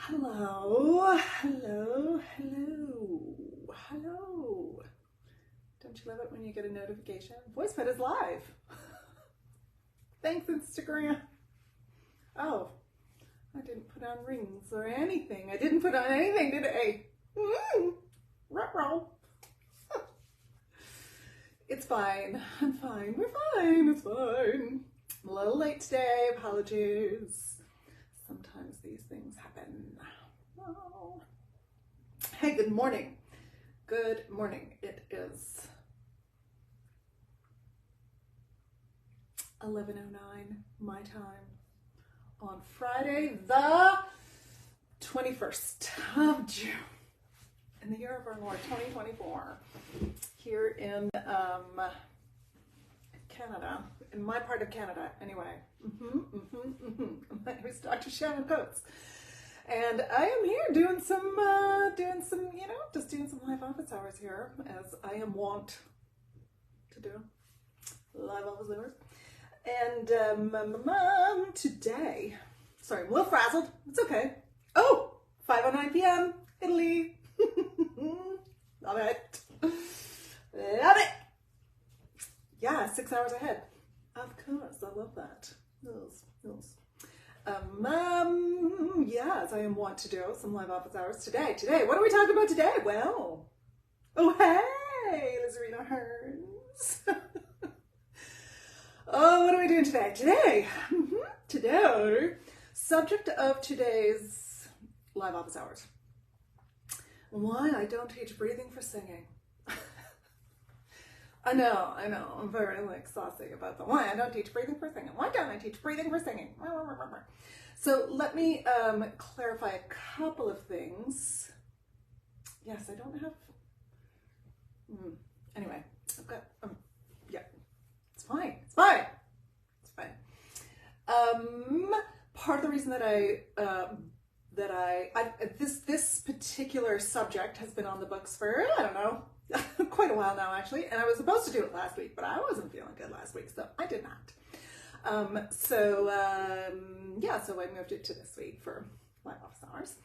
Hello, hello, hello, hello. Don't you love it when you get a notification? VoicePed is live. Thanks, Instagram. Oh, I didn't put on rings or anything. I didn't put on anything today. Ruh-roh. It's fine. I'm fine. We're fine. It's fine. I'm a little late today. Apologies. Sometimes these things happen. Oh. Hey, good morning. Good morning. It is 11:09 my time on Friday, the 21st of June in the year of our Lord 2024 here in Canada, in my part of Canada anyway. My name is Dr. Shannon Coates, and I am here doing some just doing some live office hours here, as I am wont to do live office hours. And today, sorry, I'm a little frazzled. It's okay. Oh, 5:09 p.m. Italy. Love it. Love it. Yeah, 6 hours ahead. Of course, I love that. Yes. Yes, I am wont to do some live office hours today. What are we talking about today? Well, oh hey, Lizarina Hearns. Oh, what are we doing today? Today, subject of today's live office hours: why I don't teach breathing for singing. I know, I'm very saucy about why I don't teach breathing for singing. Why don't I teach breathing for singing? So let me clarify a couple of things. Yes, I don't have, anyway, I've got, yeah, it's fine. Part of the reason that this particular subject has been on the books for, I don't know, quite a while now actually, and I was supposed to do it last week, but I wasn't feeling good last week, so I did not. So I moved it to this week for live office hours,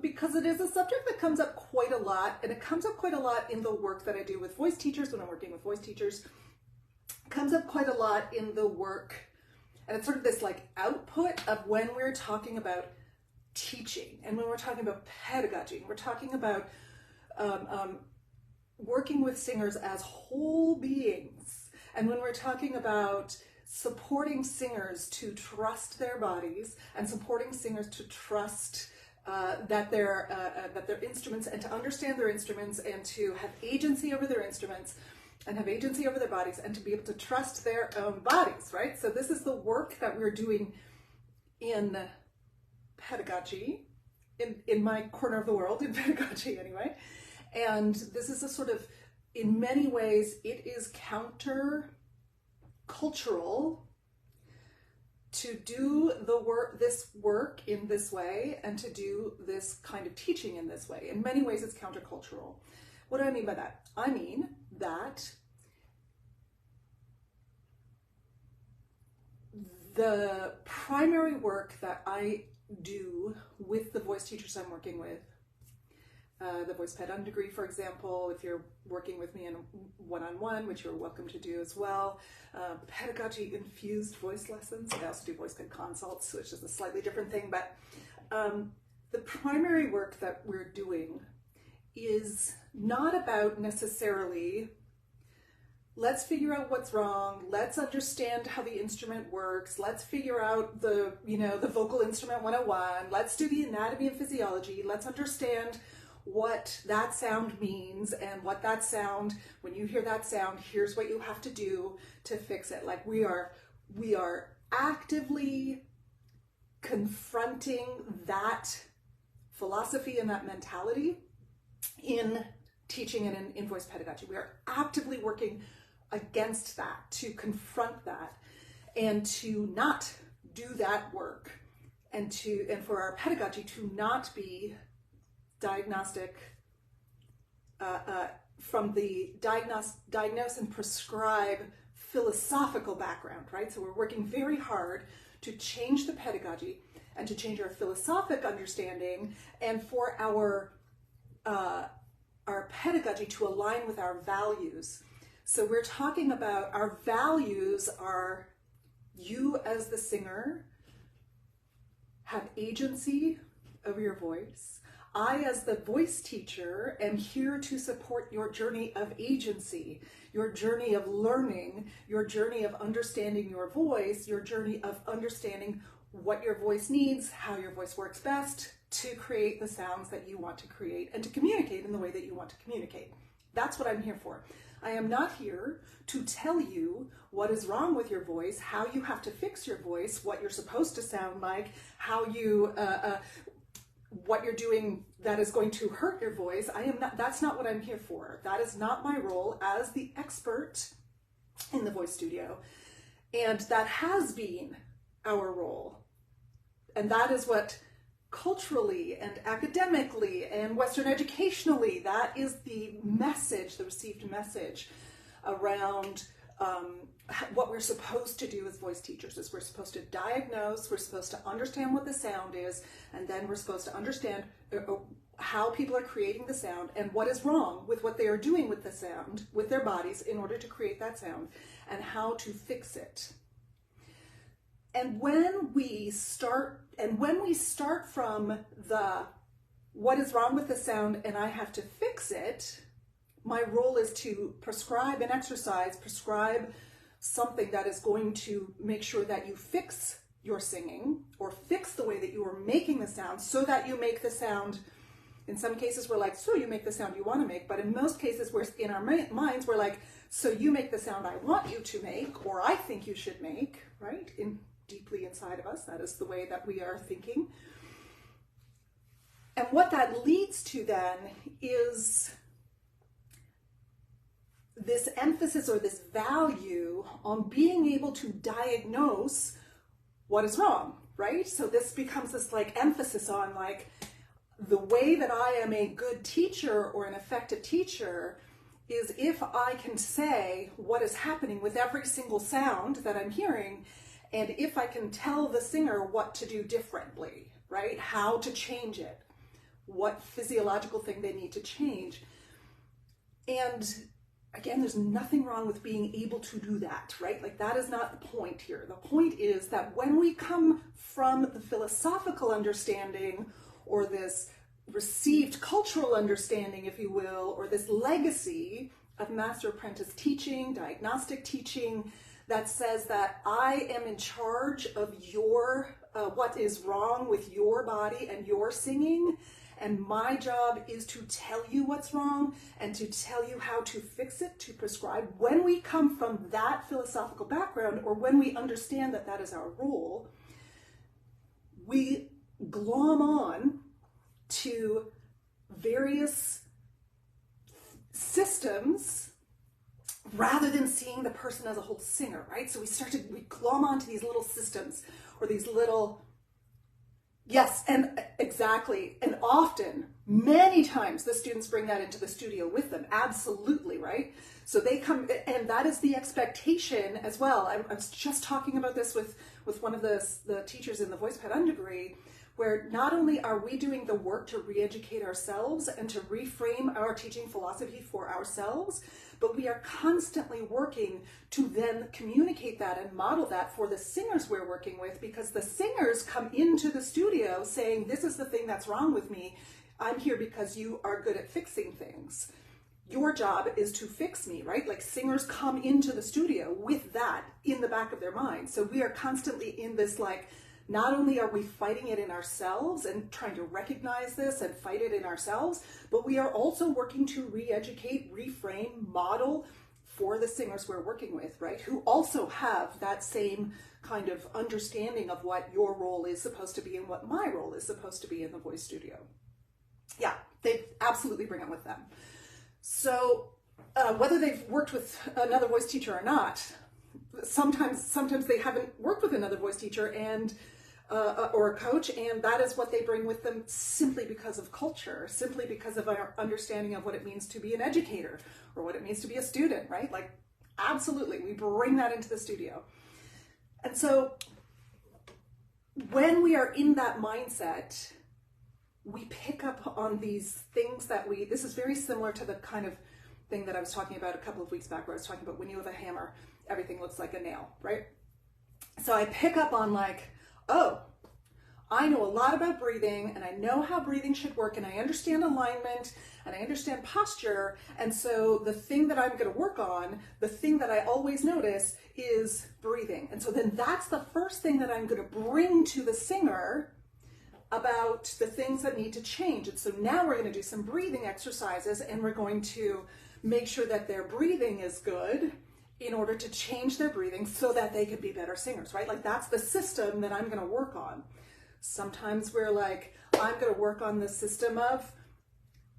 because it is a subject that comes up quite a lot, and it comes up quite a lot in the work that I do with voice teachers when I'm working with voice teachers. It comes up quite a lot in the work, and it's sort of this output of when we're talking about teaching, and when we're talking about pedagogy, and we're talking about working with singers as whole beings, and when we're talking about supporting singers to trust their bodies, and supporting singers to trust that their instruments, and to understand their instruments, and to have agency over their instruments, and have agency over their bodies, and to be able to trust their own bodies, right? So this is the work that we're doing in pedagogy, in my corner of the world, in pedagogy anyway. And this is a sort of, in many ways, it is counter-cultural to do this work in this way, and to do this kind of teaching in this way. In many ways, it's countercultural. What do I mean by that? I mean that the primary work that I do with the voice teachers I'm working with, the VoicePed degree, for example, if you're working with me in one-on-one, which you're welcome to do as well, pedagogy-infused voice lessons. I also do VoicePed consults, which is a slightly different thing, but the primary work that we're doing is not about necessarily, let's figure out what's wrong, let's understand how the instrument works, let's figure out the vocal instrument 101, let's do the anatomy and physiology, let's understand what that sound means, and what that sound, when you hear that sound, here's what you have to do to fix it. We are actively confronting that philosophy and that mentality in teaching and in voice pedagogy. We are actively working against that, to confront that, and to not do that work, and for our pedagogy to not be diagnostic, from the diagnose and prescribe philosophical background, right? So we're working very hard to change the pedagogy and to change our philosophic understanding, and for our pedagogy to align with our values. So we're talking about our values are: you as the singer have agency over your voice. I, as the voice teacher, am here to support your journey of agency, your journey of learning, your journey of understanding your voice, your journey of understanding what your voice needs, how your voice works best to create the sounds that you want to create and to communicate in the way that you want to communicate. That's what I'm here for. I am not here to tell you what is wrong with your voice, how you have to fix your voice, what you're supposed to sound like, how you, what you're doing that is going to hurt your voice. That's not what I'm here for. That is not my role as the expert in the voice studio. And that has been our role. And that is what culturally and academically and Western educationally, that is the message, the received message around what we're supposed to do as voice teachers. Is we're supposed to diagnose, we're supposed to understand what the sound is, and then we're supposed to understand how people are creating the sound and what is wrong with what they are doing with the sound, with their bodies, in order to create that sound, and how to fix it. And when we start from the what is wrong with the sound and I have to fix it, my role is to prescribe an exercise, prescribe something that is going to make sure that you fix your singing or fix the way that you are making the sound so that you make the sound. In some cases, we're like, so you make the sound you want to make. But in most cases, we're in our minds, we're like, so you make the sound I want you to make, or I think you should make, right? Deeply inside of us, that is the way that we are thinking. And what that leads to then is this emphasis or this value on being able to diagnose what is wrong, right? So this becomes this like emphasis on like the way that I am a good teacher or an effective teacher is if I can say what is happening with every single sound that I'm hearing, and if I can tell the singer what to do differently, right? How to change it, what physiological thing they need to change. And again, there's nothing wrong with being able to do that, right? Like that is not the point here. The point is that when we come from the philosophical understanding or this received cultural understanding, if you will, or this legacy of master apprentice teaching, diagnostic teaching, that says that I am in charge of your, what is wrong with your body and your singing, and my job is to tell you what's wrong and to tell you how to fix it, to prescribe. When we come from that philosophical background, or when we understand that that is our role, we glom on to various systems rather than seeing the person as a whole singer, right? So we glom onto these little systems or these little, yes, and exactly. And often, many times, the students bring that into the studio with them. Absolutely, right? So they come, and that is the expectation as well. I was just talking about this with one of the teachers in the voice ped underdegree, where not only are we doing the work to re-educate ourselves and to reframe our teaching philosophy for ourselves, but we are constantly working to then communicate that and model that for the singers we're working with, because the singers come into the studio saying, this is the thing that's wrong with me. I'm here because you are good at fixing things. Your job is to fix me, right? Like singers come into the studio with that in the back of their mind. So we are constantly in this like, not only are we fighting it in ourselves and trying to recognize this and fight it in ourselves, but we are also working to re-educate, reframe, model for the singers we're working with, right? Who also have that same kind of understanding of what your role is supposed to be and what my role is supposed to be in the voice studio. Yeah, they absolutely bring it with them. So whether they've worked with another voice teacher or not, sometimes they haven't worked with another voice teacher and or a coach, and that is what they bring with them simply because of culture, simply because of our understanding of what it means to be an educator or what it means to be a student, right? Like, absolutely, we bring that into the studio. And so when we are in that mindset, we pick up on these things that this is very similar to the kind of thing that I was talking about a couple of weeks back, where I was talking about when you have a hammer, everything looks like a nail, right? So I pick up on like, oh, I know a lot about breathing, and I know how breathing should work, and I understand alignment, and I understand posture, and so the thing that I'm going to work on, the thing that I always notice is breathing. And so then that's the first thing that I'm going to bring to the singer about the things that need to change. And so now we're going to do some breathing exercises, and we're going to make sure that their breathing is good in order to change their breathing so that they can be better singers, right? Like that's the system that I'm going to work on. Sometimes we're like, I'm going to work on the system of,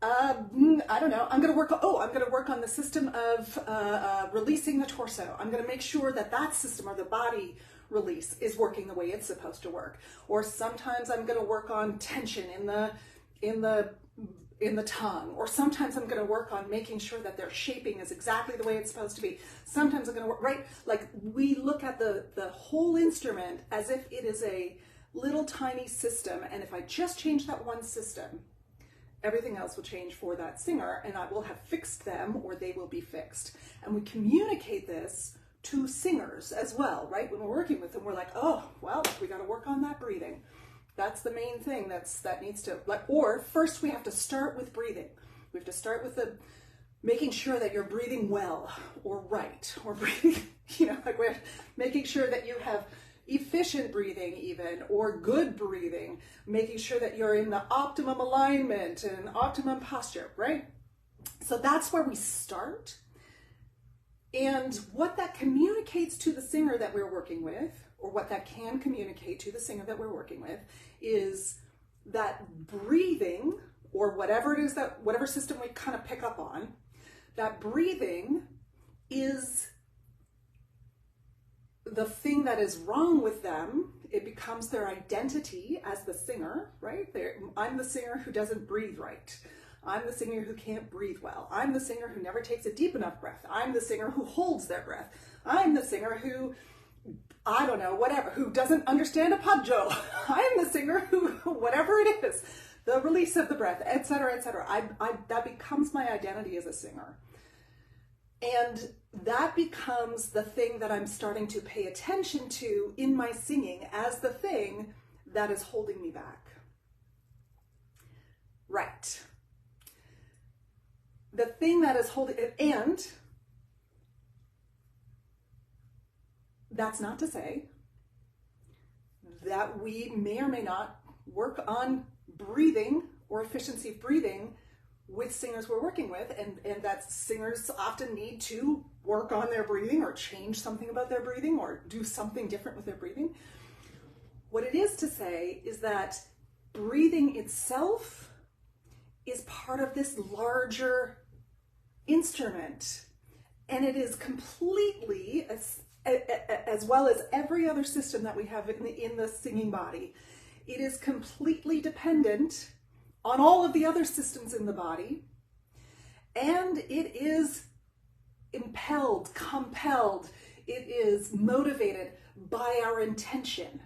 I don't know, I'm going to work on the system of releasing the torso. I'm going to make sure that that system or the body release is working the way it's supposed to work. Or sometimes I'm going to work on tension in the tongue. Or sometimes I'm going to work on making sure that their shaping is exactly the way it's supposed to be. Sometimes I'm going to work, right? Like we look at the whole instrument as if it is a little tiny system, and if I just change that one system, everything else will change for that singer, and I will have fixed them, or they will be fixed. And we communicate this to singers as well, right? When we're working with them, we're like, oh, well, we got to work on that breathing. That's the main thing that needs to, like, or first we have to start with breathing. We have to start with making sure that you're breathing well or right, or breathing, like we're making sure that you have efficient breathing even, or good breathing, making sure that you're in the optimum alignment and optimum posture, right? So that's where we start. And what that communicates to the singer that we're working with, or what that can communicate to the singer that we're working with, is that breathing, or whatever it is whatever system we kind of pick up on, that breathing is the thing that is wrong with them. It becomes their identity as the singer, right? I'm the singer who doesn't breathe right. I'm the singer who can't breathe well. I'm the singer who never takes a deep enough breath. I'm the singer who holds their breath. I'm the singer who, I don't know, whatever, who doesn't understand a pudjo. I'm the singer who, whatever it is, the release of the breath, etc., etc. That becomes my identity as a singer. And that becomes the thing that I'm starting to pay attention to in my singing as the thing that is holding me back. Right. The thing that is holding, and that's not to say that we may or may not work on breathing or efficiency of breathing with singers we're working with, and that singers often need to work on their breathing or change something about their breathing or do something different with their breathing. What it is to say is that breathing itself is part of this larger instrument, and it is completely, as well as every other system that we have in the singing body, it is completely dependent on all of the other systems in the body, and it is compelled, it is motivated by our intention.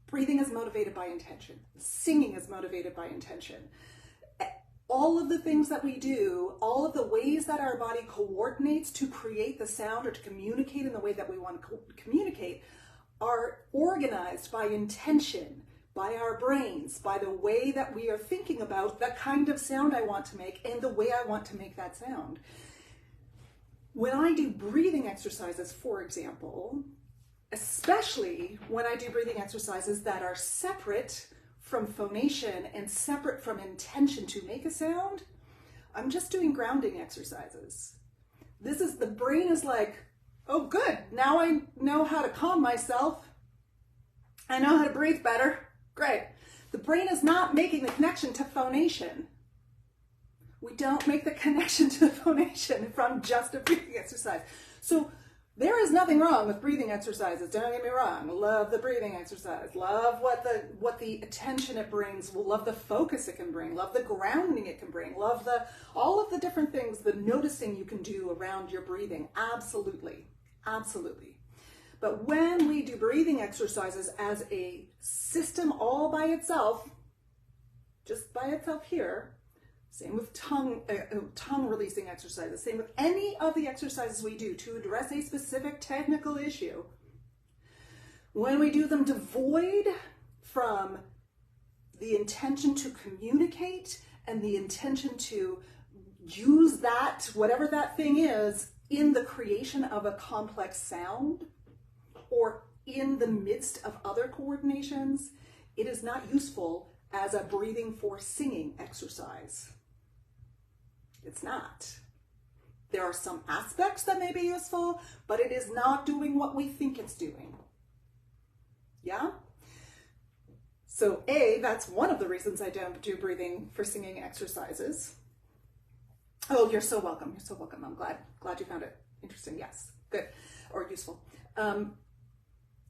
Breathing is motivated by intention. Singing is motivated by intention. All of the things that we do, all of the ways that our body coordinates to create the sound or to communicate in the way that we want to communicate, are organized by intention, by our brains, by the way that we are thinking about the kind of sound I want to make and the way I want to make that sound. When I do breathing exercises, for example, especially when I do breathing exercises that are separate from phonation and separate from intention to make a sound, I'm just doing grounding exercises. The brain is like, oh good, now I know how to calm myself. I know how to breathe better. Great. The brain is not making the connection to phonation. We don't make the connection to the phonation from just a breathing exercise. So there is nothing wrong with breathing exercises. Don't get me wrong. Love the breathing exercise. Love what the attention it brings. Love the focus it can bring. Love the grounding it can bring. Love all of the different things, the noticing you can do around your breathing. Absolutely. Absolutely. But when we do breathing exercises as a system all by itself, just by itself here, same with tongue releasing exercises, same with any of the exercises we do to address a specific technical issue, when we do them devoid from the intention to communicate and the intention to use that, whatever that thing is, in the creation of a complex sound or in the midst of other coordinations, it is not useful as a breathing for singing exercise. It's not. There are some aspects that may be useful, but it is not doing what we think it's doing. Yeah? So that's one of the reasons I don't do breathing for singing exercises. Oh, you're so welcome. You're so welcome. I'm glad you found it interesting. Yes, good, or useful.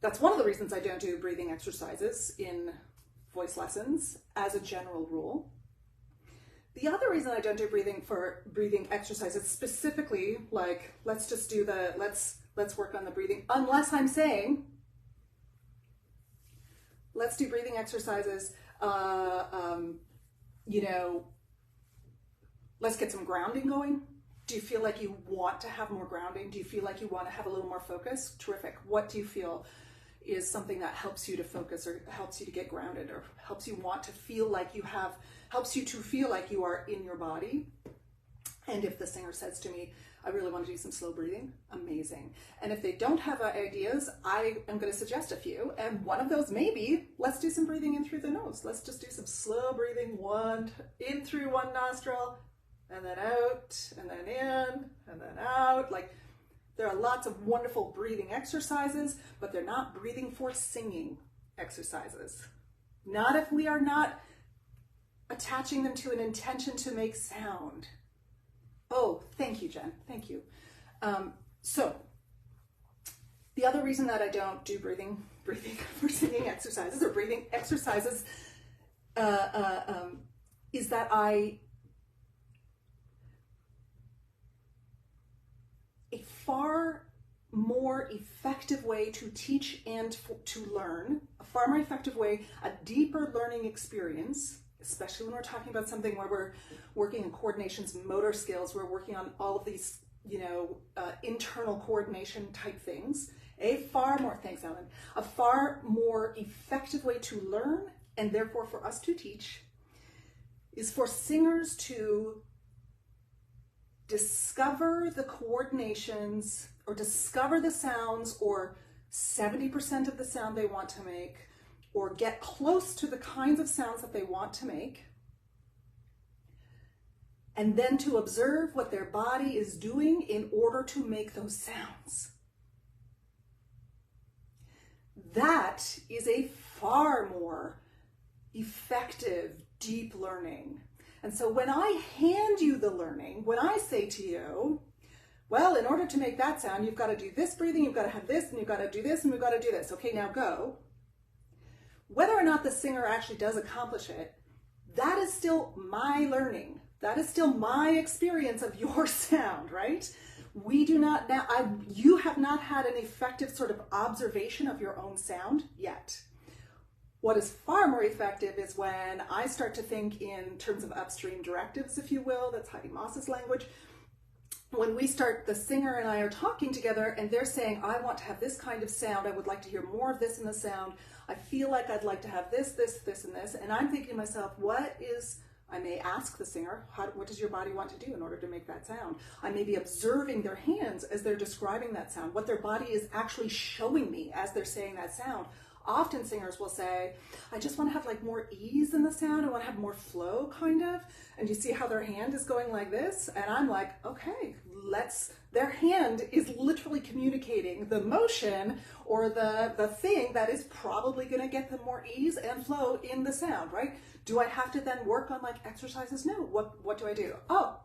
That's one of the reasons I don't do breathing exercises in voice lessons as a general rule. The other reason I don't do breathing exercises specifically, like let's work on the breathing, unless I'm saying, let's do breathing exercises, let's get some grounding going. Do you feel like you want to have more grounding? Do you feel like you want to have a little more focus? Terrific. What do you feel is something that helps you to focus or helps you to get grounded or helps you want to feel like helps you to feel like you are in your body? And if the singer says to me, I really want to do some slow breathing, amazing. And if they don't have ideas, I am going to suggest a few. And one of those may be, let's do some breathing in through the nose. Let's just do some slow breathing, in through one nostril, and then out, and then in, and then out. Like, there are lots of wonderful breathing exercises, but they're not breathing for singing exercises. Not if we are not attaching them to an intention to make sound. Oh, thank you, Jen. Thank you. So the other reason that I don't do breathing for singing exercises or breathing exercises is that a far more effective way to teach and to learn, a far more effective way, a deeper learning experience, especially when we're talking about something where we're working in coordinations, motor skills, we're working on all of these, internal coordination type things. Thanks, Ellen, a far more effective way to learn and therefore for us to teach is for singers to discover the coordinations or discover the sounds or 70% of the sound they want to make, or get close to the kinds of sounds that they want to make, and then to observe what their body is doing in order to make those sounds. That is a far more effective, deep learning. And so when I hand you the learning, when I say to you, well, in order to make that sound, you've got to do this breathing, you've got to have this, and you've got to do this, and we've got to do this. Okay, now go. Whether or not the singer actually does accomplish it, that is still my learning. That is still my experience of your sound, right? You have not had an effective sort of observation of your own sound yet. What is far more effective is when I start to think in terms of upstream directives, if you will. That's Heidi Moss's language. When the singer and I are talking together and they're saying, I want to have this kind of sound, I would like to hear more of this in the sound, I feel like I'd like to have this, this, this, and this, and I'm thinking to myself, I may ask the singer, what does your body want to do in order to make that sound? I may be observing their hands as they're describing that sound, what their body is actually showing me as they're saying that sound. Often singers will say, I just want to have like more ease in the sound, I want to have more flow kind of, and you see how their hand is going like this? And I'm like, okay, their hand is literally communicating the motion or the thing that is probably going to get them more ease and flow in the sound, right? Do I have to then work on like exercises? No. What do I do? Oh,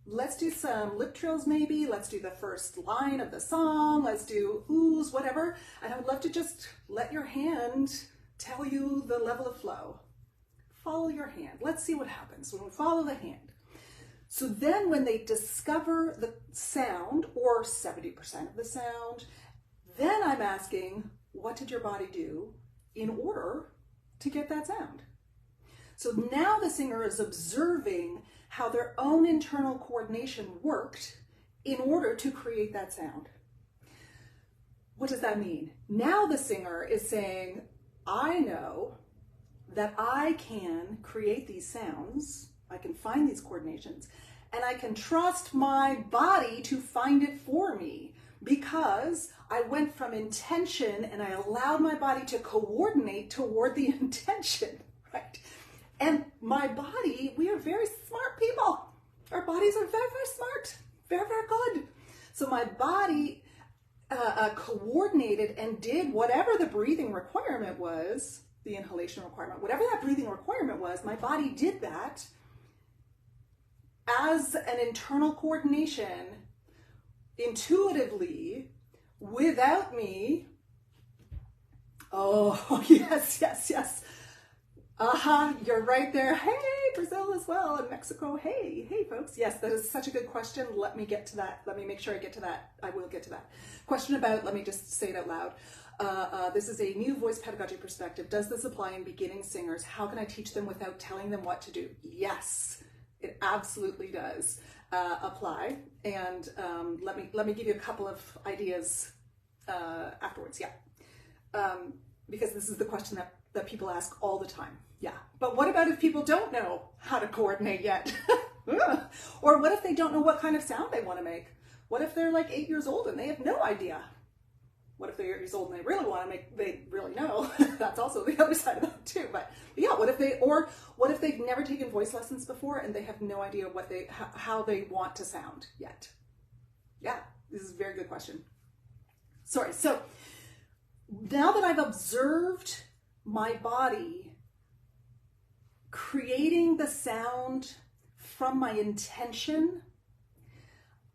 let's do some lip trills maybe. Let's do the first line of the song. Let's do oohs, whatever. And I would love to just let your hand tell you the level of flow. Follow your hand. Let's see what happens when we follow the hand. So then when they discover the sound, or 70% of the sound, Then I'm asking, what did your body do in order to get that sound? So now the singer is observing how their own internal coordination worked in order to create that sound. What does that mean? Now the singer is saying, I know that I can create these sounds, I can find these coordinations, and I can trust my body to find it for me because I went from intention and I allowed my body to coordinate toward the intention, right? And my body, we are very smart people. Our bodies are very, very smart, very, very good. So my body coordinated and did whatever the breathing requirement was, the inhalation requirement, whatever that breathing requirement was, my body did that as an internal coordination, intuitively, without me. Oh, yes, yes, yes. You're right there. Hey, Brazil as well, and Mexico. Hey, folks. Yes, that is such a good question. Let me get to that. Let me make sure I get to that. I will get to that. Question about, let me just say it out loud. This is a new voice pedagogy perspective. Does this apply in beginning singers? How can I teach them without telling them what to do? Yes, it absolutely does apply. And let me give you a couple of ideas afterwards. Yeah, because this is the question that people ask all the time. Yeah, but what about if people don't know how to coordinate yet? Or what if they don't know what kind of sound they want to make? What if they're like 8 years old and they have no idea? What if they're 8 years old and they really want to make, they really know? That's also the other side of that too. But yeah, what if they've never taken voice lessons before and they have no idea what how they want to sound yet? Yeah, this is a very good question. Sorry, so now that I've observed my body creating the sound from my intention,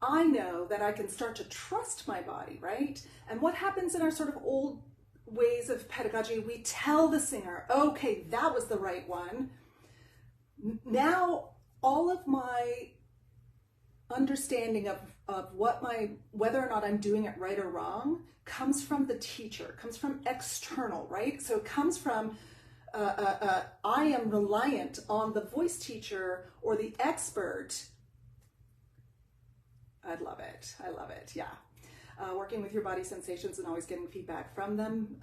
I know that I can start to trust my body, right? And what happens in our sort of old ways of pedagogy, we tell the singer, okay, that was the right one. Now, all of my understanding of whether or not I'm doing it right or wrong comes from the teacher, comes from external, right? So it comes from I am reliant on the voice teacher or the expert. I love it. Yeah. Working with your body sensations and always getting feedback from them,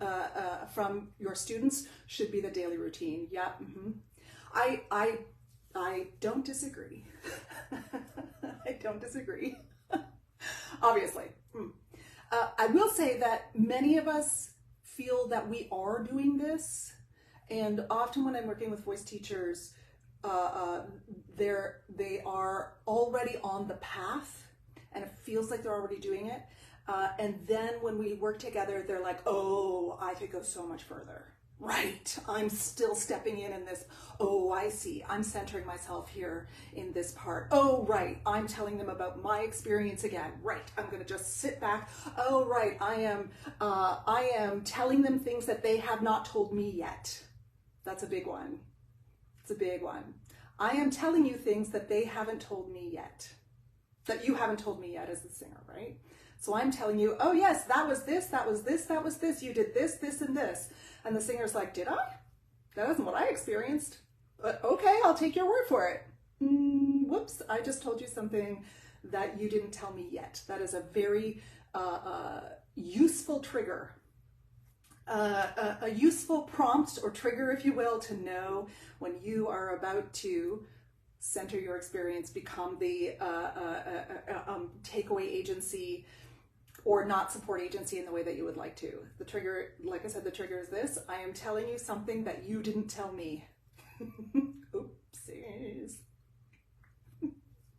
from your students, should be the daily routine. Yeah. Mm-hmm. I don't disagree. I don't disagree. Obviously. I will say that many of us feel that we are doing this, and often when I'm working with voice teachers, they are already on the path, and it feels like they're already doing it. And then when we work together, they're like, oh, I could go so much further. Right, I'm still stepping in this. Oh, I see, I'm centering myself here in this part. Oh, right, I'm telling them about my experience again. Right, I'm gonna just sit back. Oh, right, I am telling them things that they have not told me yet. That's a big one. It's a big one. I am telling you things that they haven't told me yet, that you haven't told me yet as the singer, right? So I'm telling you, oh yes, that was this, that was this, that was this, you did this, this, and this. And the singer's like, did I? That wasn't what I experienced. But okay, I'll take your word for it. Whoops, I just told you something that you didn't tell me yet. That is a very useful trigger. A useful prompt or trigger, if you will, to know when you are about to center your experience, become the takeaway agency or not support agency in the way that you would like to. The trigger, like I said, the trigger is this: I am telling you something that you didn't tell me. Oopsies.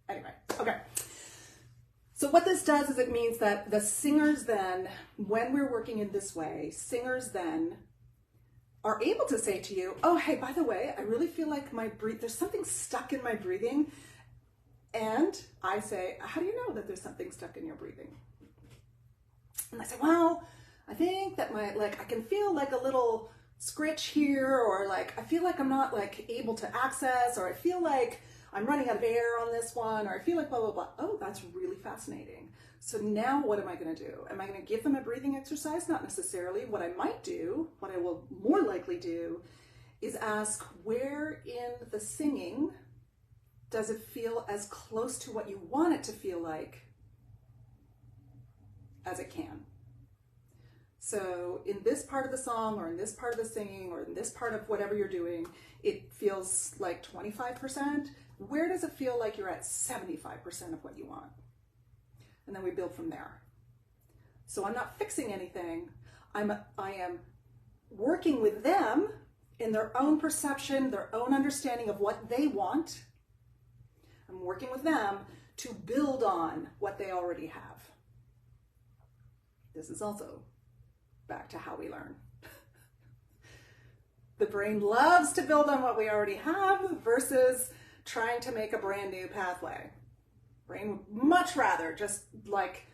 Anyway, okay. So what this does is it means that the singers then, when we're working in this way, singers then are able to say to you, oh, hey, by the way, I really feel like there's something stuck in my breathing. And I say, how do you know that there's something stuck in your breathing? And I say, well, I think that I can feel like a little scritch here, or like, I feel like I'm not like able to access, or I feel like I'm running out of air on this one, or I feel like blah, blah, blah. Oh, that's really fascinating. So now what am I going to do? Am I going to give them a breathing exercise? Not necessarily. What I might do, what I will more likely do, is ask, where in the singing does it feel as close to what you want it to feel like as it can? So in this part of the song, or in this part of the singing, or in this part of whatever you're doing, it feels like 25%. Where does it feel like you're at 75% of what you want? And then we build from there. So I'm not fixing anything. I am working with them in their own perception, their own understanding of what they want. I'm working with them to build on what they already have. This is also back to how we learn. The brain loves to build on what we already have versus trying to make a brand new pathway. Brain would much rather just like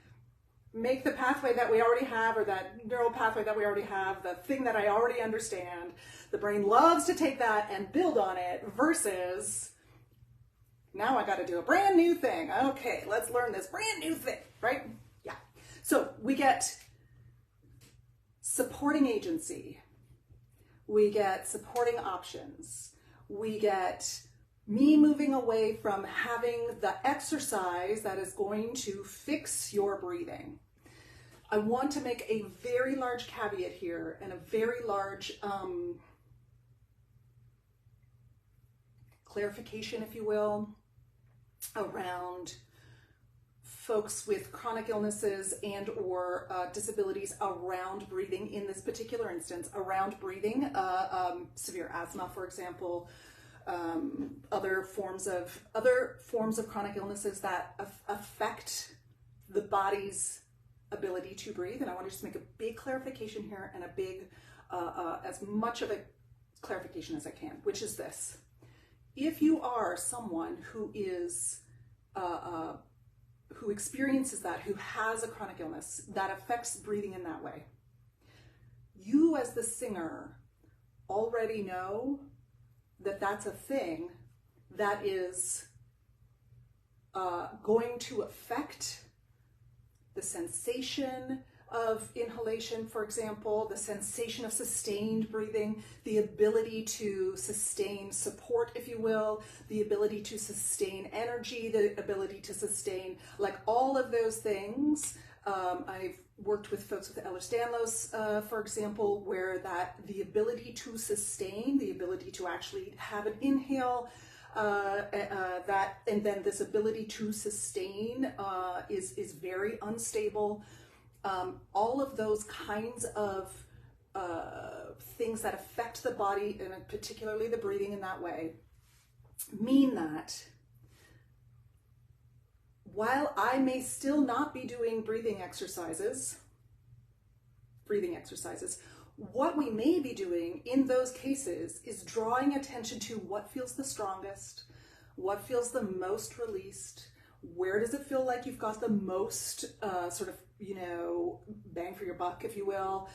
make the pathway that we already have, or that neural pathway that we already have, the thing that I already understand. The brain loves to take that and build on it versus now I got to do a brand new thing. Okay, let's learn this brand new thing, right? Yeah. So we get supporting agency. We get supporting options. We get me moving away from having the exercise that is going to fix your breathing. I want to make a very large caveat here, and a very large clarification, if you will, around folks with chronic illnesses and or disabilities around breathing. In this particular instance, around breathing, severe asthma, for example, other forms of chronic illnesses that affect the body's ability to breathe. And I want to just make a big clarification here, and a big, as much of a clarification as I can, which is this. If you are someone who is, who experiences that, who has a chronic illness that affects breathing in that way, you as the singer already know that that's a thing that is going to affect the sensation of inhalation, for example, the sensation of sustained breathing, the ability to sustain support, if you will, the ability to sustain energy, the ability to sustain, like all of those things. I've worked with folks with Ehlers-Danlos, for example, where the ability to sustain, the ability to actually have an inhale, and then this ability to sustain is very unstable. All of those kinds of things that affect the body, and particularly the breathing in that way, mean that while I may still not be doing breathing exercises, what we may be doing in those cases is drawing attention to what feels the strongest, what feels the most released, where does it feel like you've got the most sort of, bang for your buck, if you will,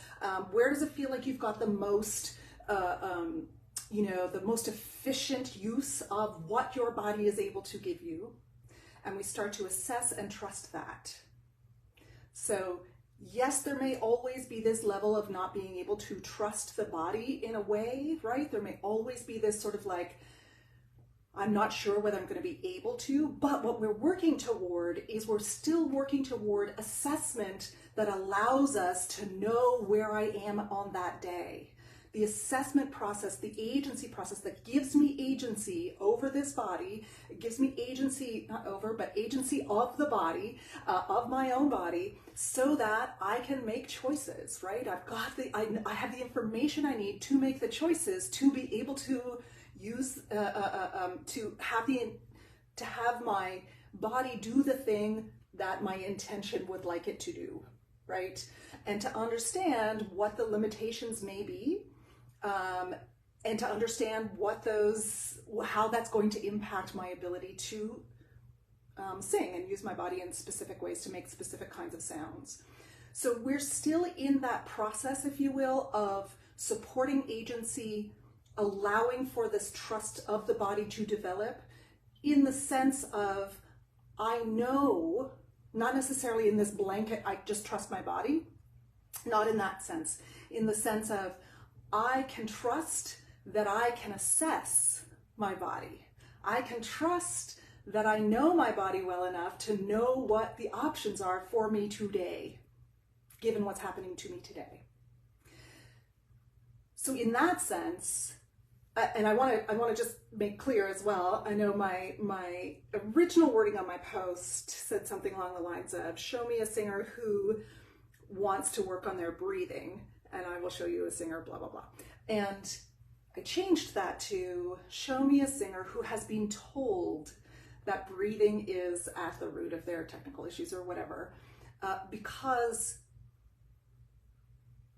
where does it feel like you've got the most, the most efficient use of what your body is able to give you. And we start to assess and trust that. So yes, there may always be this level of not being able to trust the body in a way, right? There may always be this sort of like, I'm not sure whether I'm going to be able to, but what we're working toward is we're still working toward assessment that allows us to know where I am on that day. The assessment process, the agency process that gives me agency over this body, it gives me agency, not over, but agency of the body, of my own body, so that I can make choices, right? I have the information I need to make the choices to be able to use, to have my body do the thing that my intention would like it to do, right? And to understand what the limitations may be, and to understand how that's going to impact my ability to sing and use my body in specific ways to make specific kinds of sounds. So we're still in that process, if you will, of supporting agency, allowing for this trust of the body to develop, in the sense of, I know, not necessarily in this blanket, I just trust my body, not in that sense, in the sense of, I can trust that I can assess my body. I can trust that I know my body well enough to know what the options are for me today, given what's happening to me today. So in that sense, and I want to just make clear as well, I know my original wording on my post said something along the lines of, show me a singer who wants to work on their breathing, and I will show you a singer, blah, blah, blah. And I changed that to, show me a singer who has been told that breathing is at the root of their technical issues or whatever, because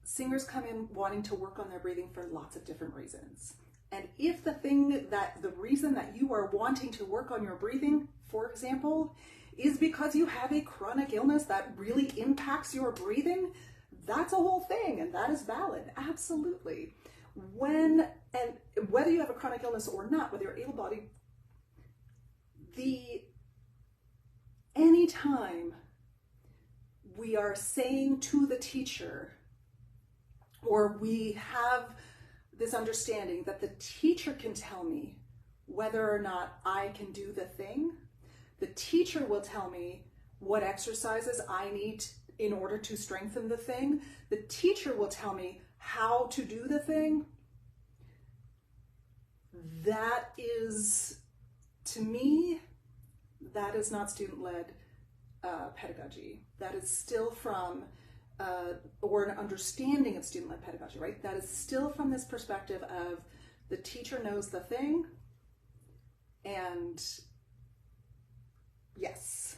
singers come in wanting to work on their breathing for lots of different reasons. And if the reason that you are wanting to work on your breathing, for example, is because you have a chronic illness that really impacts your breathing, that's a whole thing, and that is valid, absolutely. Whether you have a chronic illness or not, whether you're able-bodied, anytime we are saying to the teacher, or we have this understanding that the teacher can tell me whether or not I can do the thing, the teacher will tell me what exercises I need in order to strengthen the thing, the teacher will tell me how to do the thing, that is, to me, that is not student-led pedagogy. That is still from, or an understanding of student-led pedagogy, right? That is still from this perspective of the teacher knows the thing, and yes.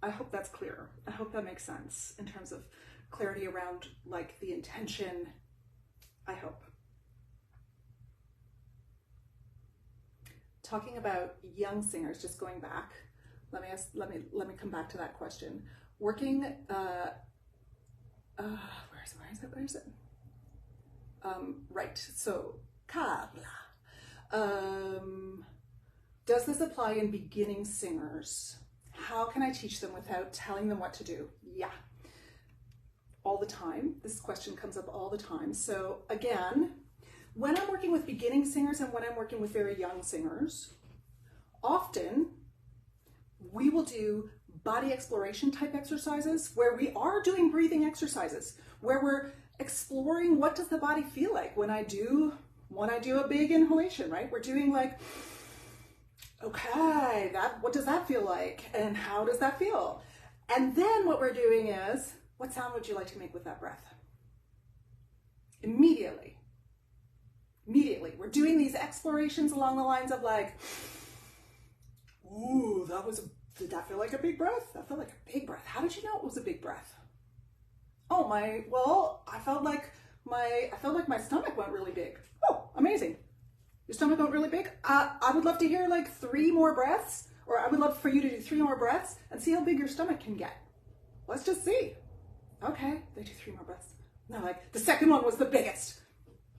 I hope that's clear. I hope that makes sense in terms of clarity around like the intention, I hope. Talking about young singers, just going back, let me come back to that question. Working, where is it? Right, so, does this apply in beginning singers? How can I teach them without telling them what to do? Yeah, all the time. This question comes up all the time. So again, when I'm working with beginning singers and when I'm working with very young singers, often we will do body exploration type exercises where we are doing breathing exercises, where we're exploring what does the body feel like when I do a big inhalation, right? We're doing like, okay, what does that feel like? And how does that feel? And then what we're doing is, what sound would you like to make with that breath? Immediately, we're doing these explorations along the lines of like, ooh, did that feel like a big breath? That felt like a big breath. How did you know it was a big breath? Oh, I felt like my stomach went really big. Oh, amazing. Your stomach went really big? I would love to hear like 3 more breaths, or I would love for you to do 3 more breaths and see how big your stomach can get. Let's just see. Okay, they do 3 more breaths. No, like the second one was the biggest.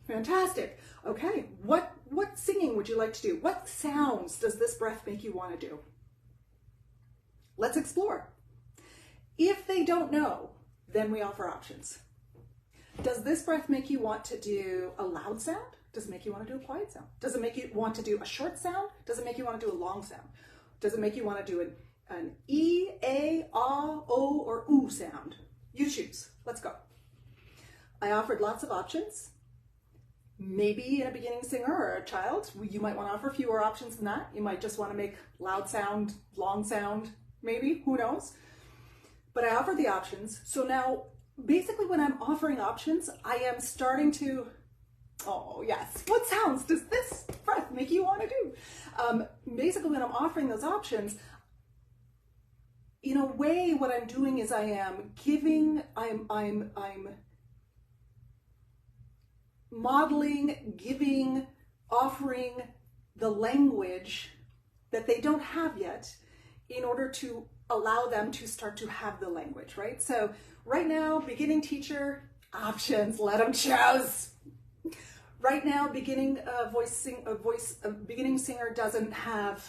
Fantastic. Okay, what singing would you like to do? What sounds does this breath make you want to do? Let's explore. If they don't know, then we offer options. Does this breath make you want to do a loud sound? Does it make you want to do a quiet sound? Does it make you want to do a short sound? Does it make you want to do a long sound? Does it make you want to do an E, A, Ah, O, or Oo sound? You choose. Let's go. I offered lots of options. Maybe in a beginning singer or a child, you might want to offer fewer options than that. You might just want to make loud sound, long sound, maybe, who knows? But I offered the options. So now, basically when I'm offering options, I am starting to, oh yes, what sounds does this breath make you want to do? Basically when I'm offering those options, in a way what I'm doing is I'm modeling, giving, offering the language that they don't have yet in order to allow them to start to have the language, right? So right now, beginning teacher, options, let them choose. Right now, beginning singer doesn't have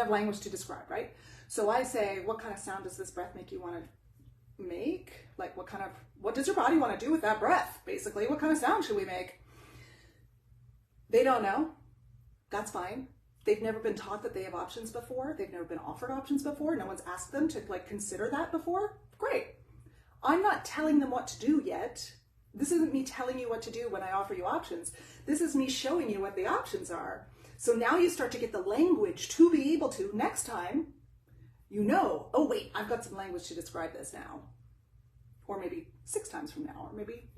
language to describe, right? So I say, what kind of sound does this breath make you want to make? Like, what does your body want to do with that breath? Basically, what kind of sound should we make? They don't know. That's fine. They've never been taught that they have options before. They've never been offered options before. No one's asked them to like consider that before. Great. I'm not telling them what to do yet. This isn't me telling you what to do when I offer you options. This is me showing you what the options are. So now you start to get the language to be able to, next time, you know, oh wait, I've got some language to describe this now. Or maybe 6 times from now, or maybe,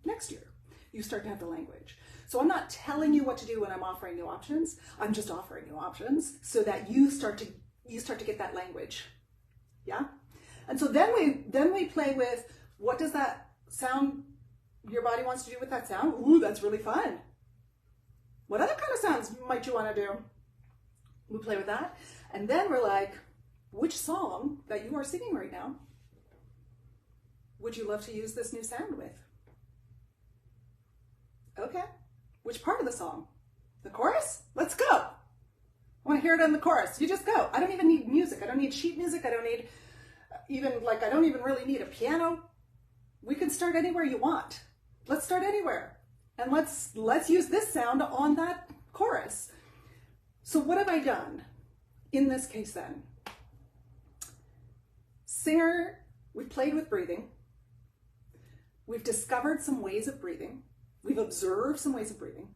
next year. You start to have the language. So I'm not telling you what to do when I'm offering you options. I'm just offering you options so that you start to get that language. Yeah? And so then we play with, what does that sound your body wants to do with that sound? Ooh, that's really fun. What other kind of sounds might you want to do? We play with that. And then we're like, which song that you are singing right now would you love to use this new sound with? Okay. Which part of the song? The chorus? Let's go. I want to hear it in the chorus. You just go. I don't even need music. I don't need sheet music. I don't even really need a piano. We can start anywhere you want. Let's start anywhere. And let's use this sound on that chorus. So what have I done in this case then? Singer, we played with breathing. We've discovered some ways of breathing. We've observed some ways of breathing.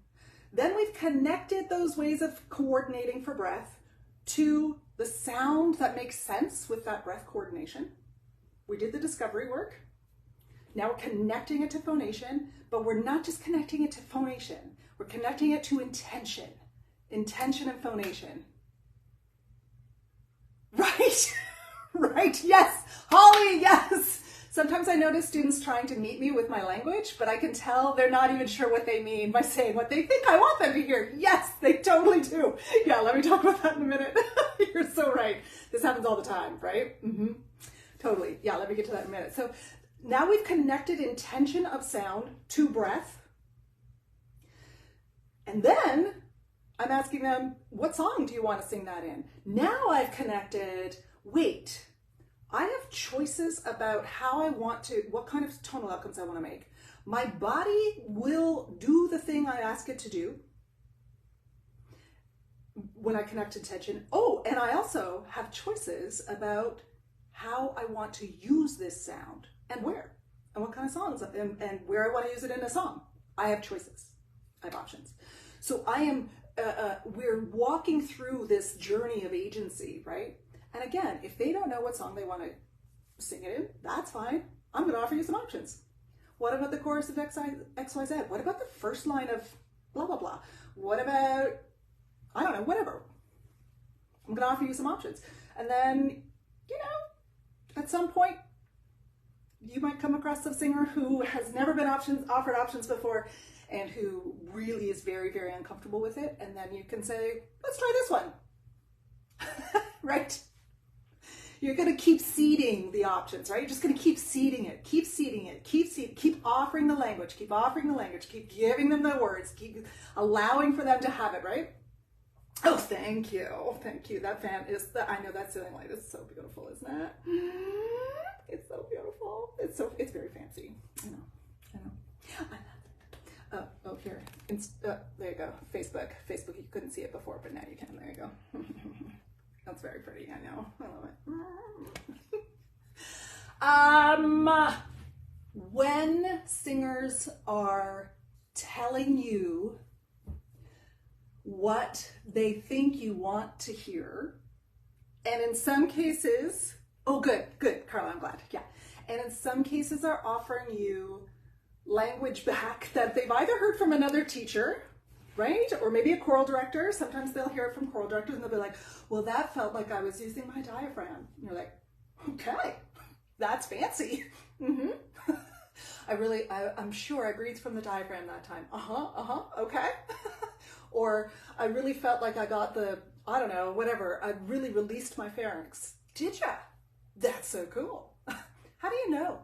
Then we've connected those ways of coordinating for breath to the sound that makes sense with that breath coordination. We did the discovery work. Now we're connecting it to phonation, but we're not just connecting it to phonation. We're connecting it to intention. Intention and phonation. Right? Right, yes. Holly, yes. Sometimes I notice students trying to meet me with my language, but I can tell they're not even sure what they mean by saying what they think I want them to hear. Yes, they totally do. Yeah, let me talk about that in a minute. You're so right. This happens all the time, right? Mm-hmm. Totally. Yeah, let me get to that in a minute. So now we've connected intention of sound to breath. And then I'm asking them, what song do you want to sing that in? Now I've connected, wait, I have choices about how I want to, what kind of tonal outcomes I want to make. My body will do the thing I ask it to do when I connect intention. Oh, and I also have choices about how I want to use this sound and where and what kind of songs and where I want to use it in a song. I have choices. I have options. So we're walking through this journey of agency, right? And again, if they don't know what song they want to sing it in, that's fine. I'm going to offer you some options. What about the chorus of XYZ? What about the first line of blah, blah, blah? What about, I don't know, whatever. I'm going to offer you some options. And then, at some point, you might come across a singer who has never been offered options before and who really is very, very uncomfortable with it. And then you can say, let's try this one. Right? You're going to keep seeding the options, right? You're just going to keep seeding it, keep offering the language, keep giving them the words, keep allowing for them to have it, right? Oh, thank you. That fan I know that ceiling light is so beautiful, isn't it? It's so beautiful. It's very fancy. I know. Oh, here. There you go. Facebook, you couldn't see it before, but now you can. There you go. That's very pretty, I know. I love it. When singers are telling you what they think you want to hear, and in some cases, oh, good, Carla, I'm glad, yeah. And in some cases are offering you language back that they've either heard from another teacher, right? Or maybe a choral director. Sometimes they'll hear it from choral directors and they'll be like, well, that felt like I was using my diaphragm. And you're like, okay, that's fancy. Mm-hmm. I'm sure I breathed from the diaphragm that time. Okay. Or I really felt like I got I don't know, whatever. I really released my pharynx. Did ya? That's so cool. How do you know?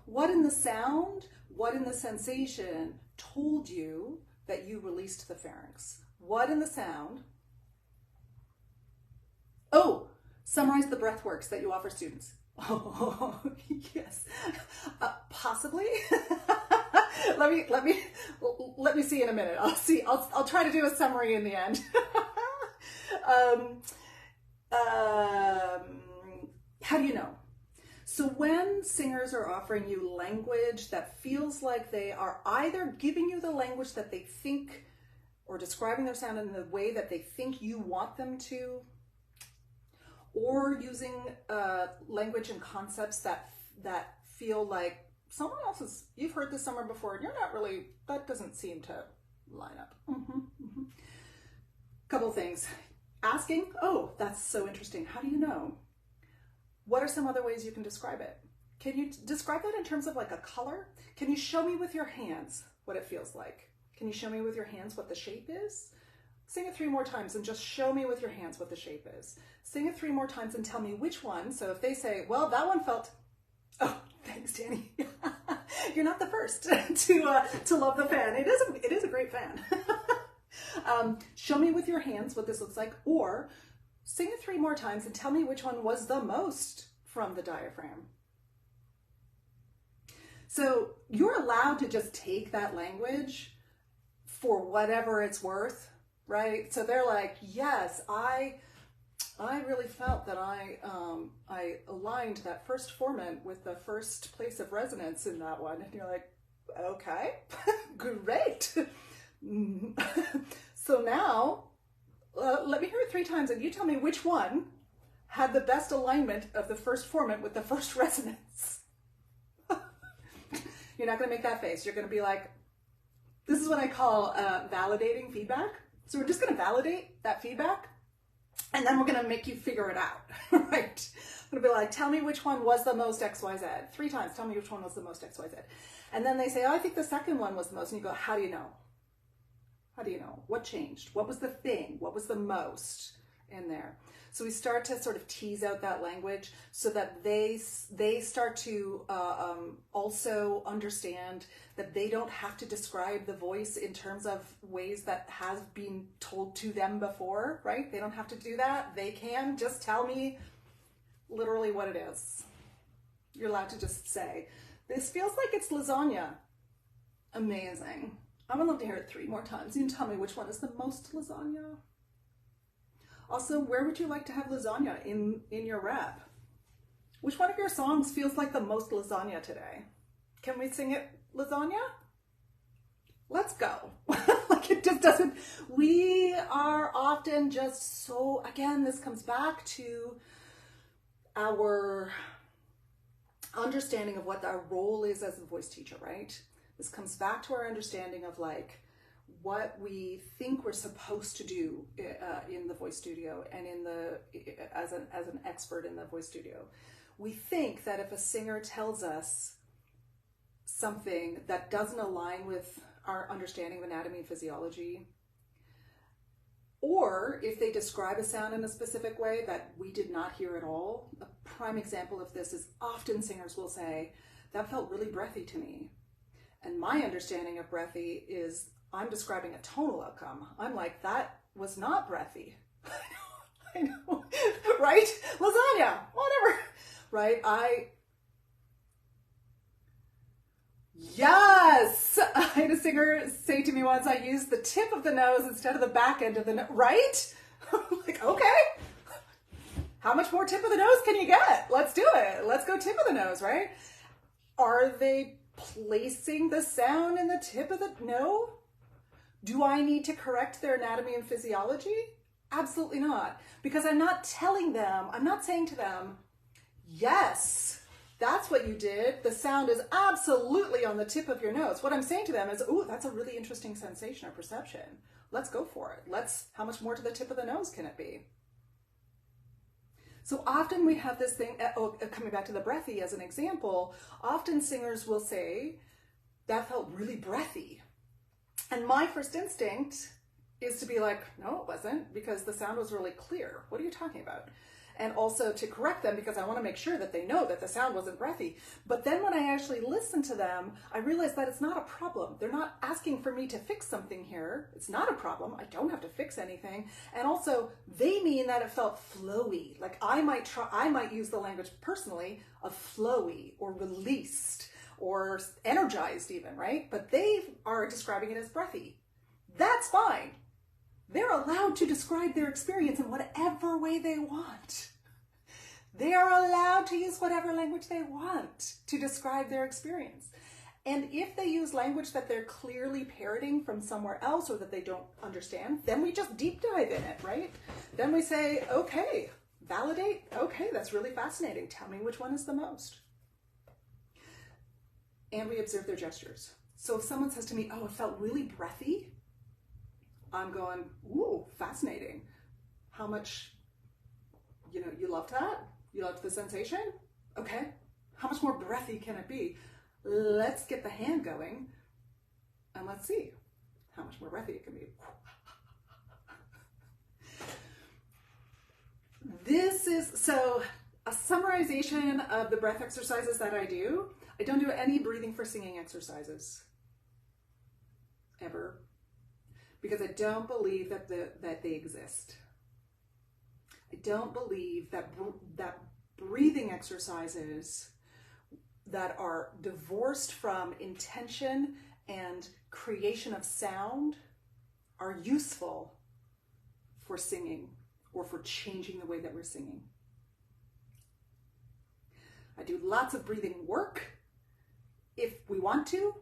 What in the sound, what in the sensation told you that you released the pharynx? What in the sound? Oh, summarize the breath works that you offer students. Oh, yes, possibly. let me see in a minute. I'll see. I'll try to do a summary in the end. How do you know? So when singers are offering you language that feels like they are either giving you the language that they think, or describing their sound in the way that they think you want them to, or using language and concepts that feel like someone else's, you've heard this somewhere before, and you're not really, that doesn't seem to line up. Couple things. Asking, oh, that's so interesting. How do you know? What are some other ways you can describe it? Can you describe that in terms of like a color? Can you show me with your hands what it feels like? Can you show me with your hands what the shape is? Sing it 3 more times and just show me with your hands what the shape is. Sing it 3 more times and tell me which one. So if they say, well, that one felt, oh, thanks, Danny. You're not the first to love the fan. It is a great fan. Show me with your hands what this looks like, or sing it 3 more times and tell me which one was the most from the diaphragm. So you're allowed to just take that language for whatever it's worth, right? So they're like, yes, I really felt that I aligned that first formant with the first place of resonance in that one. And you're like, okay, great. So now, let me hear it 3 times and you tell me which one had the best alignment of the first formant with the first resonance. You're not going to make that face. You're going to be like, this is what I call validating feedback. So we're just going to validate that feedback, and then we're going to make you figure it out, right? I'm going to be like, tell me which one was the most XYZ. 3 times, tell me which one was the most XYZ. And then they say, oh, I think the second one was the most. And you go, how do you know? How do you know? What changed? What was the thing? What was the most in there? So we start to sort of tease out that language so that they start to also understand that they don't have to describe the voice in terms of ways that has been told to them before, right? They don't have to do that. They can just tell me literally what it is. You're allowed to just say, this feels like it's lasagna. Amazing. I would love to hear it 3 more times. You can tell me which one is the most lasagna. Also, where would you like to have lasagna in your rap? Which one of your songs feels like the most lasagna today? Can we sing it lasagna? Let's go. Like it just doesn't, we are often just so, again, this comes back to our understanding of what our role is as a voice teacher, right? This comes back to our understanding of like what we think we're supposed to do in the voice studio and as an expert in the voice studio. We think that if a singer tells us something that doesn't align with our understanding of anatomy and physiology, or if they describe a sound in a specific way that we did not hear at all, a prime example of this is often singers will say, that felt really breathy to me. And my understanding of breathy is I'm describing a tonal outcome. I'm like, that was not breathy. I know, right? Lasagna, whatever, right? Yes! I had a singer say to me once, I used the tip of the nose instead of the back end of the nose, right? Like, okay. How much more tip of the nose can you get? Let's do it. Let's go tip of the nose, right? Are they placing the sound in the tip of the, no? Do I need to correct their anatomy and physiology? Absolutely not. Because I'm not telling them, I'm not saying to them, yes, that's what you did. The sound is absolutely on the tip of your nose. What I'm saying to them is, ooh, that's a really interesting sensation or perception. Let's go for it. How much more to the tip of the nose can it be? So often we have this thing, coming back to the breathy as an example, often singers will say, that felt really breathy. And my first instinct is to be like, no, it wasn't, because the sound was really clear. What are you talking about? and also to correct them because I want to make sure that they know that the sound wasn't breathy. But then when I actually listen to them, I realize that it's not a problem. They're not asking for me to fix something here. It's not a problem. I don't have to fix anything. And also, they mean that it felt flowy. Like I might use the language personally of flowy or released or energized even, right? But they are describing it as breathy. That's fine. They're allowed to describe their experience in whatever way they want. They are allowed to use whatever language they want to describe their experience. And if they use language that they're clearly parroting from somewhere else or that they don't understand, then we just deep dive in it, right? Then we say, okay, validate. Okay, that's really fascinating. Tell me which one is the most. And we observe their gestures. So if someone says to me, oh, it felt really breathy, I'm going, ooh, fascinating. How much, you loved that? You loved the sensation? Okay. How much more breathy can it be? Let's get the hand going and let's see how much more breathy it can be. This is, so a summarization of the breath exercises that I do. I don't do any breathing for singing exercises. Ever. Because I don't believe that they exist. I don't believe that breathing exercises that are divorced from intention and creation of sound are useful for singing or for changing the way that we're singing. I do lots of breathing work if we want to,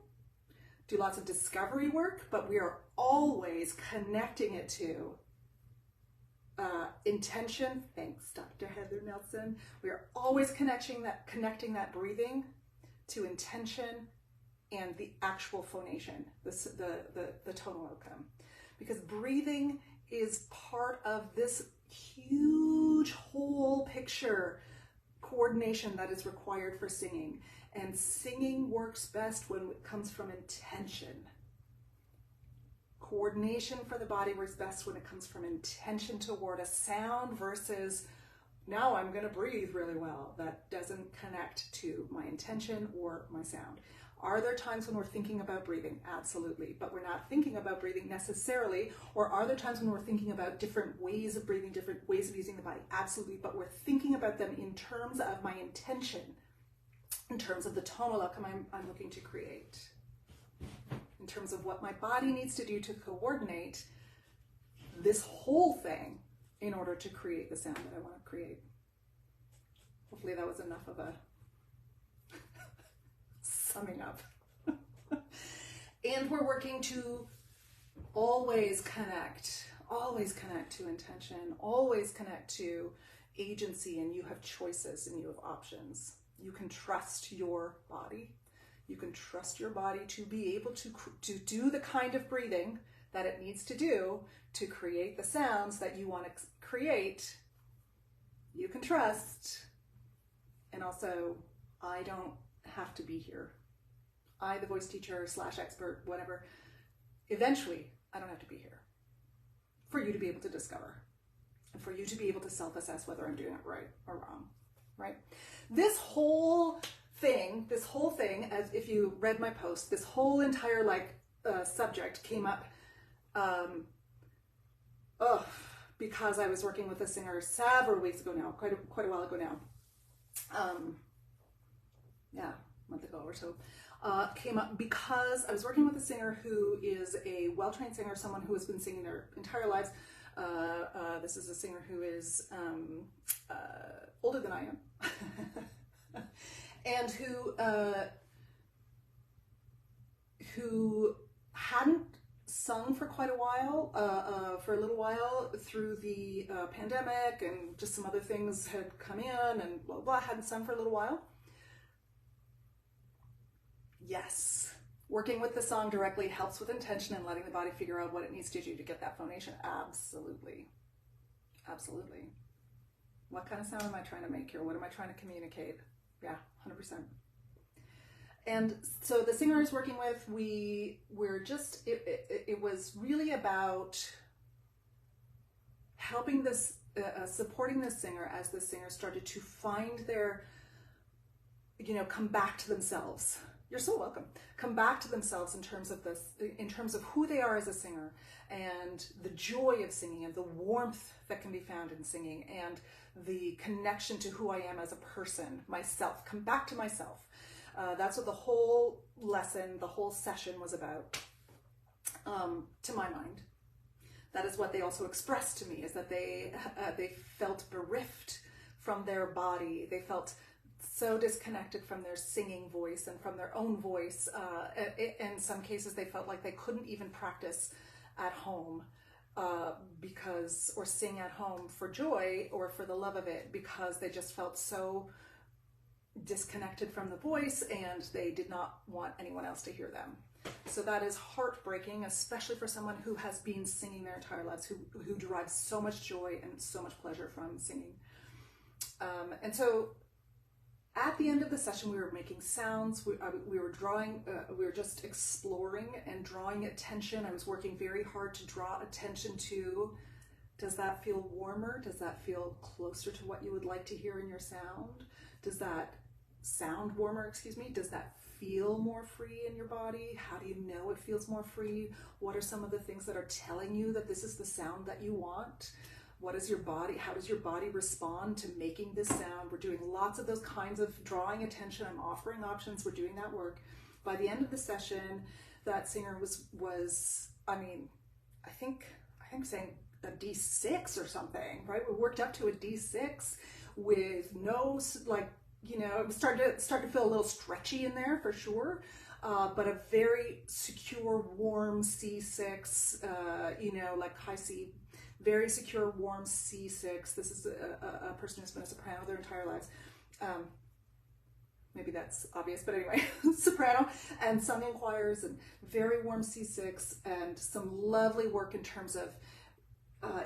do lots of discovery work, but we are always connecting it to intention. Thanks, Dr. Heather Nelson. We are always connecting that breathing to intention and the actual phonation, the tonal outcome. Because breathing is part of this huge whole picture coordination that is required for singing. And singing works best when it comes from intention. Coordination for the body works best when it comes from intention toward a sound versus, now I'm going to breathe really well. That doesn't connect to my intention or my sound. Are there times when we're thinking about breathing? Absolutely. But we're not thinking about breathing necessarily. Or are there times when we're thinking about different ways of breathing, different ways of using the body? Absolutely. But we're thinking about them in terms of my intention, in terms of the tonal outcome I'm looking to create, in terms of what my body needs to do to coordinate this whole thing in order to create the sound that I want to create. Hopefully that was enough of a summing up. And we're working to always connect to intention, always connect to agency, and you have choices and you have options. You can trust your body. You can trust your body to be able to do the kind of breathing that it needs to do to create the sounds that you want to create. You can trust. And also, I don't have to be here. I, the voice teacher / expert, whatever, eventually, I don't have to be here for you to be able to discover and for you to be able to self-assess whether I'm doing it right or wrong, right? This whole thing, as if you read my post, this whole entire subject came up because I was working with a singer several weeks ago now, quite a while ago now. A month ago or so. Came up because I was working with a singer who is a well-trained singer, someone who has been singing their entire lives. This is a singer who is older than I am, and who hadn't sung for quite a while, for a little while through the pandemic, and just some other things had come in, and blah, blah, hadn't sung for a little while. Yes, working with the song directly helps with intention and letting the body figure out what it needs to do to get that phonation. Absolutely. Absolutely. What kind of sound am I trying to make here? What am I trying to communicate? Yeah, 100%. And so the singer I was working with, it was really about helping this, supporting this singer as the singer started to find their, come back to themselves. You're so welcome. Come back to themselves in terms of this, in terms of who they are as a singer, and the joy of singing, and the warmth that can be found in singing, and the connection to who I am as a person, myself. Come back to myself. That's what the whole lesson, the whole session was about, to my mind. That is what they also expressed to me, is that they felt bereft from their body. They felt so disconnected from their singing voice and from their own voice. In some cases, they felt like they couldn't even practice at home or sing at home for joy or for the love of it, because they just felt so disconnected from the voice, and they did not want anyone else to hear them. So that is heartbreaking, especially for someone who has been singing their entire lives, who derives so much joy and so much pleasure from singing. And so at the end of the session, we were making sounds, we were drawing, we were just exploring and drawing attention. I was working very hard to draw attention to, does that feel warmer? Does that feel closer to what you would like to hear in your sound? Does that sound warmer, Does that feel more free in your body? How do you know it feels more free? What are some of the things that are telling you that this is the sound that you want? What is your body? How does your body respond to making this sound? We're doing lots of those kinds of drawing attention. I'm offering options. We're doing that work. By the end of the session, that singer was I think saying a D6 or something, right? We worked up to a D6 with no, it started to feel a little stretchy in there for sure, but a very secure, warm C6, high C, very secure, warm C6. This is a person who's been a soprano their entire lives. Maybe that's obvious, but anyway, soprano, and sung in choirs, and very warm C6, and some lovely work in terms of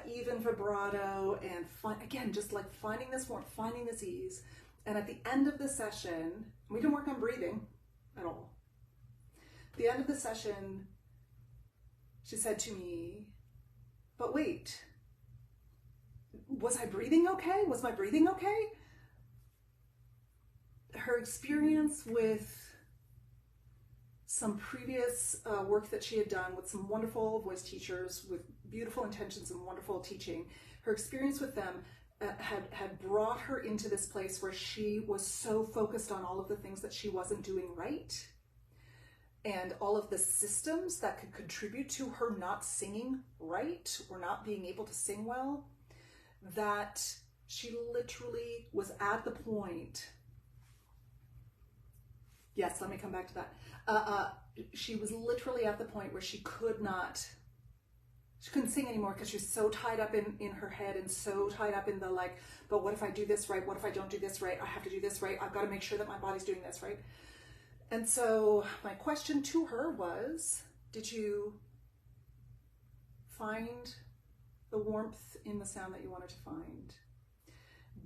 even vibrato, and again, just like finding this warmth, finding this ease. And at the end of the session, we didn't work on breathing at all. At the end of the session, she said to me, but wait, was I breathing okay? Was my breathing okay? Her experience with some previous work that she had done with some wonderful voice teachers with beautiful intentions and wonderful teaching, her experience with them had brought her into this place where she was so focused on all of the things that she wasn't doing right, and all of the systems that could contribute to her not singing right or not being able to sing well, that she literally was at the point, yes, let me come back to that. She was literally at the point where she couldn't sing anymore, because she was so tied up in her head, and so tied up in the but what if I do this right? What if I don't do this right? I have to do this right. I've got to make sure that my body's doing this right. And so my question to her was, did you find the warmth in the sound that you wanted to find?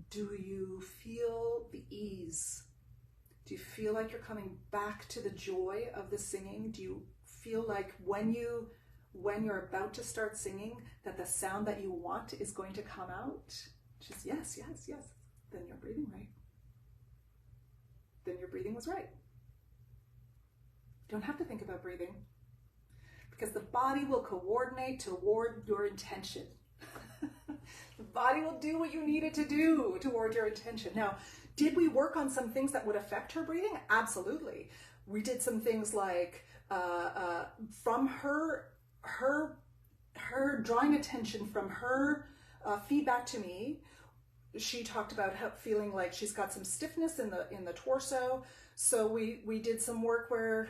Do you feel the ease? Do you feel like you're coming back to the joy of the singing? Do you feel like when you're about to start singing, that the sound that you want is going to come out? Just yes, yes, yes. Then you're breathing right. Then your breathing was right. You don't have to think about breathing, because the body will coordinate toward your intention. The body will do what you need it to do toward your intention. Now, did we work on some things that would affect her breathing? Absolutely. We did some things like from her drawing attention from her feedback to me. She talked about feeling like she's got some stiffness in the torso. So we did some work where,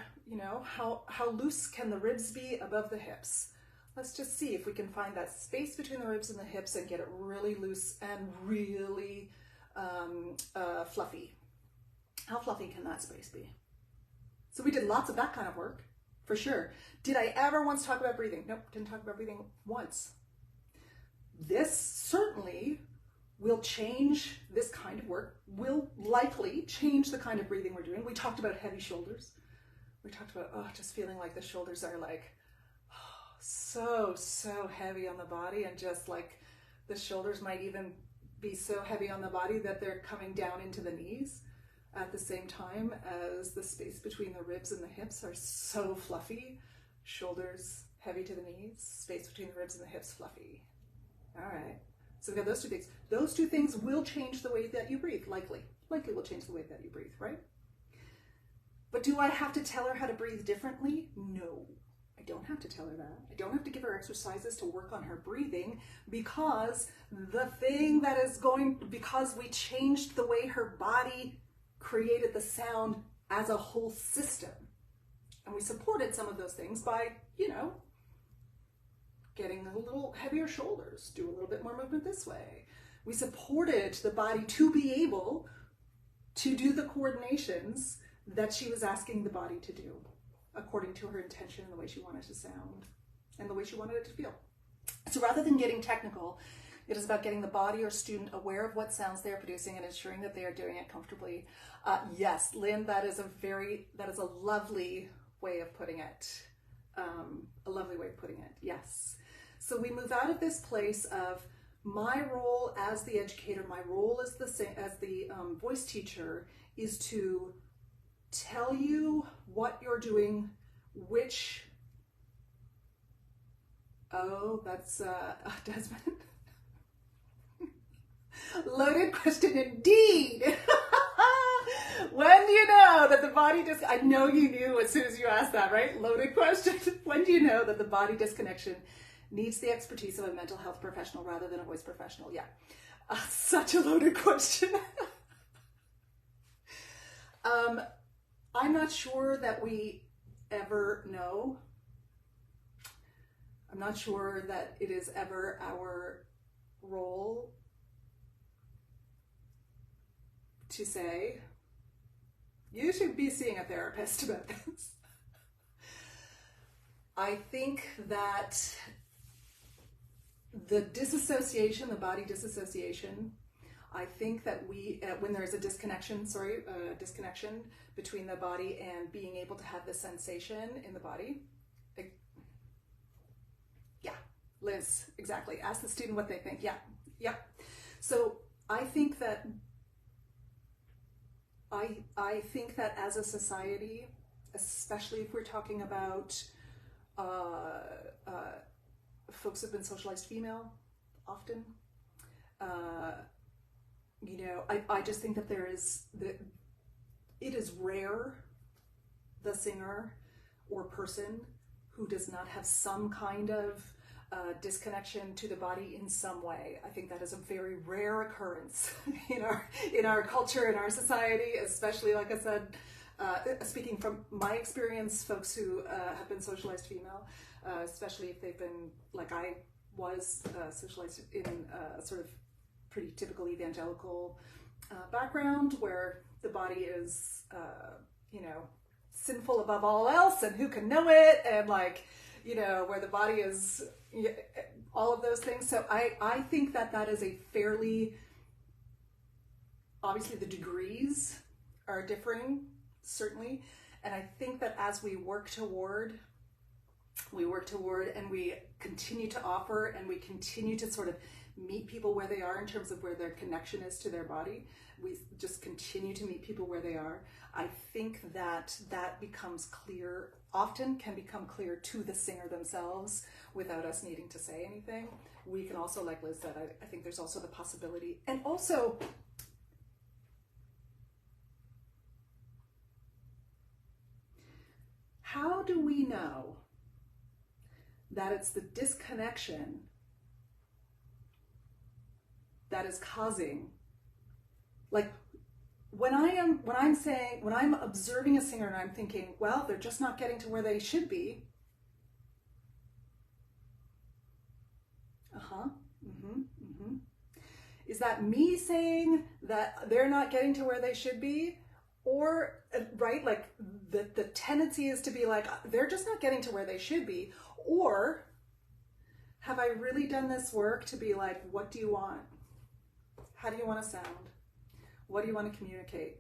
how loose can the ribs be above the hips? Let's just see if we can find that space between the ribs and the hips and get it really loose and really fluffy. How fluffy can that space be? So we did lots of that kind of work, for sure. Did I ever once talk about breathing? Nope, didn't talk about breathing once. This certainly will change, this kind of work will likely change the kind of breathing we're doing. We talked about heavy shoulders. We talked about, just feeling like the shoulders are so heavy on the body, and just like The shoulders might even be so heavy on the body that they're coming down into the knees at the same time as the space between the ribs and the hips are so fluffy. Shoulders heavy to the knees, space between the ribs and the hips fluffy. All right. So we've got those two things. Those two things will change the way that you breathe, likely. Likely will change the way that you breathe, right? But do I have to tell her how to breathe differently? No, I don't have to tell her that. I don't have to give her exercises to work on her breathing, because the thing that is because we changed the way her body created the sound as a whole system. And we supported some of those things by, getting a little heavier shoulders, do a little bit more movement this way. We supported the body to be able to do the coordinations that she was asking the body to do, according to her intention and the way she wanted to sound and the way she wanted it to feel. So rather than getting technical, it is about getting the body or student aware of what sounds they are producing and ensuring that they are doing it comfortably. Yes, Lynn, that is a lovely way of putting it. A lovely way of putting it, yes. So we move out of this place of my role as the educator, my role as the voice teacher is to tell you what you're doing, that's Desmond. Loaded question indeed. When do you know that the body I know you knew as soon as you asked that, right? Loaded question. When do you know that the body disconnection needs the expertise of a mental health professional rather than a voice professional? Yeah, such a loaded question. I'm not sure that we ever know. I'm not sure that it is ever our role to say, you should be seeing a therapist about this. I think that the body disassociation, I think that when there's a disconnection between the body and being able to have the sensation in the body. Yeah, Liz, exactly. Ask the student what they think. Yeah. So I think that as a society, especially if we're talking about folks who've been socialized female, often, I just think that it is rare, the singer or person who does not have some kind of disconnection to the body in some way. I think that is a very rare occurrence in our culture, in our society, especially, like I said, speaking from my experience, folks who have been socialized female, especially if they've been, like I was, socialized in a sort of pretty typical evangelical background where the body is, sinful above all else, and who can know it, and where the body is, all of those things. So I think that is a fairly, obviously the degrees are differing, certainly. And I think that as we work toward and we continue to offer and we continue to sort of meet people where they are in terms of where their connection is to their body, we just continue to meet people where they are. I think that becomes clear, often can become clear to the singer themselves without us needing to say anything. We can also, like Liz said, I think there's also the possibility, and also how do we know that it's the disconnection that is causing, when I'm observing a singer and I'm thinking, well, they're just not getting to where they should be. Is that me saying that they're not getting to where they should be? Or, right, the tendency is to be like, they're just not getting to where they should be. Or have I really done this work to be like, what do you want? How do you want to sound? What do you want to communicate?